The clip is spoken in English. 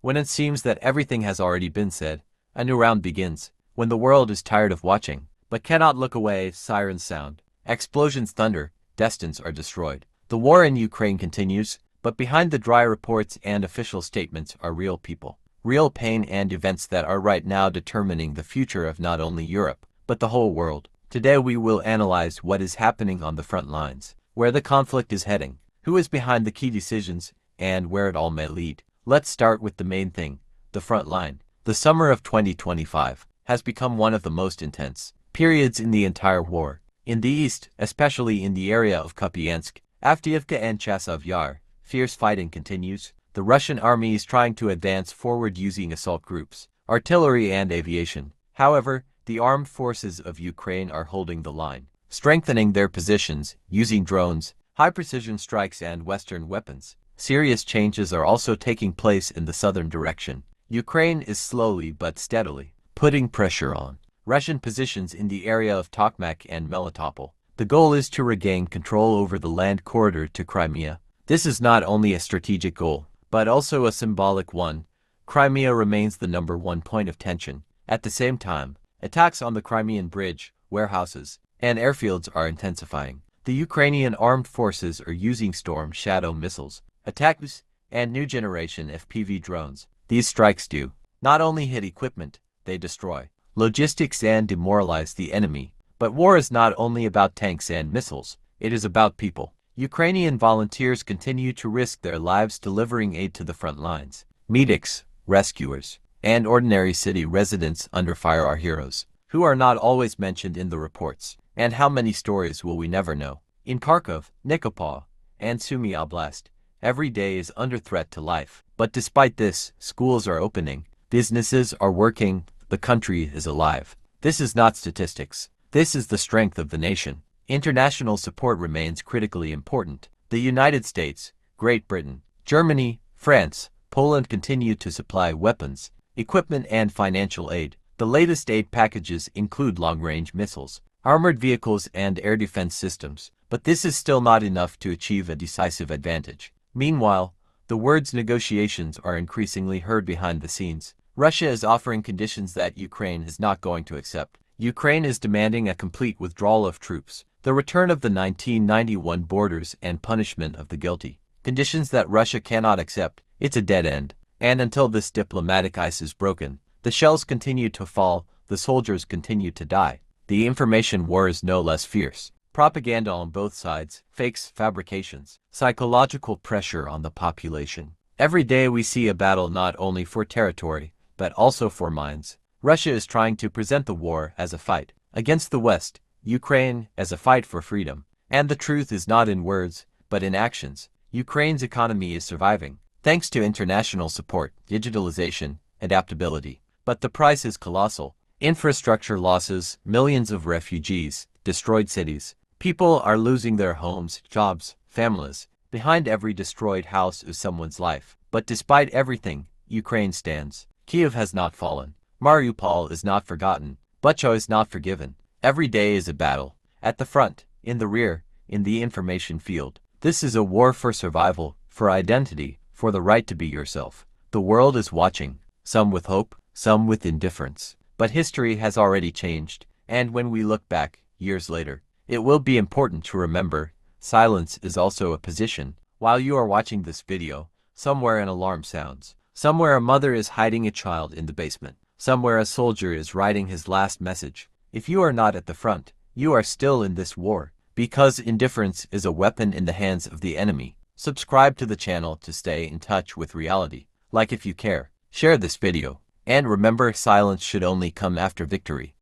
When it seems that everything has already been said, a new round begins. When the world is tired of watching, but cannot look away, sirens sound, explosions thunder, destinies are destroyed. The war in Ukraine continues, but behind the dry reports and official statements are real people, real pain and events that are right now determining the future of not only Europe, but the whole world. Today we will analyze what is happening on the front lines, where the conflict is heading, who is behind the key decisions, and where it all may lead. Let's start with the main thing, the front line. The summer of 2025 has become one of the most intense periods in the entire war. In the east, especially in the area of Kupiansk, Avdiivka and Chasiv Yar, fierce fighting continues. The Russian army is trying to advance forward using assault groups, artillery and aviation. However, the armed forces of Ukraine are holding the line, strengthening their positions, using drones, high-precision strikes and Western weapons. Serious changes are also taking place in the southern direction. Ukraine is slowly but steadily putting pressure on Russian positions in the area of Tokmak and Melitopol. The goal is to regain control over the land corridor to Crimea. This is not only a strategic goal, but also a symbolic one. Crimea remains the #1 point of tension. At the same time, attacks on the Crimean bridge, warehouses, and airfields are intensifying. The Ukrainian armed forces are using Storm Shadow missiles, attacks, and new generation FPV drones. These strikes do not only hit equipment, they destroy logistics and demoralize the enemy. But war is not only about tanks and missiles, it is about people. Ukrainian volunteers continue to risk their lives delivering aid to the front lines. Medics, rescuers, and ordinary city residents under fire are heroes, who are not always mentioned in the reports. And how many stories will we never know? In Kharkov, Nikopol, and Sumy Oblast, every day is under threat to life. But despite this, schools are opening, businesses are working, the country is alive. This is not statistics. This is the strength of the nation. International support remains critically important. The United States, Great Britain, Germany, France, Poland continue to supply weapons, equipment and financial aid. The latest aid packages include long-range missiles, armored vehicles and air defense systems. But this is still not enough to achieve a decisive advantage. Meanwhile, the words negotiations are increasingly heard behind the scenes. Russia is offering conditions that Ukraine is not going to accept. Ukraine is demanding a complete withdrawal of troops, the return of the 1991 borders and punishment of the guilty. Conditions that Russia cannot accept. It's a dead end. And until this diplomatic ice is broken, the shells continue to fall, the soldiers continue to die. The information war is no less fierce. Propaganda on both sides, fakes, fabrications, psychological pressure on the population. Every day we see a battle not only for territory, but also for minds. Russia is trying to present the war as a fight against the West, Ukraine as a fight for freedom. And the truth is not in words, but in actions. Ukraine's economy is surviving, thanks to international support, digitalization, adaptability. But the price is colossal. Infrastructure losses, millions of refugees, destroyed cities. People are losing their homes, jobs, families. Behind every destroyed house is someone's life. But despite everything, Ukraine stands. Kiev has not fallen. Mariupol is not forgotten. Bucha is not forgiven. Every day is a battle. At the front, in the rear, in the information field. This is a war for survival, for identity, for the right to be yourself. The world is watching, some with hope, some with indifference. But history has already changed, and when we look back, years later, it will be important to remember, silence is also a position. While you are watching this video, somewhere an alarm sounds. Somewhere a mother is hiding a child in the basement. Somewhere a soldier is writing his last message. If you are not at the front, you are still in this war, because indifference is a weapon in the hands of the enemy. Subscribe to the channel to stay in touch with reality. Like if you care, share this video, and remember silence should only come after victory.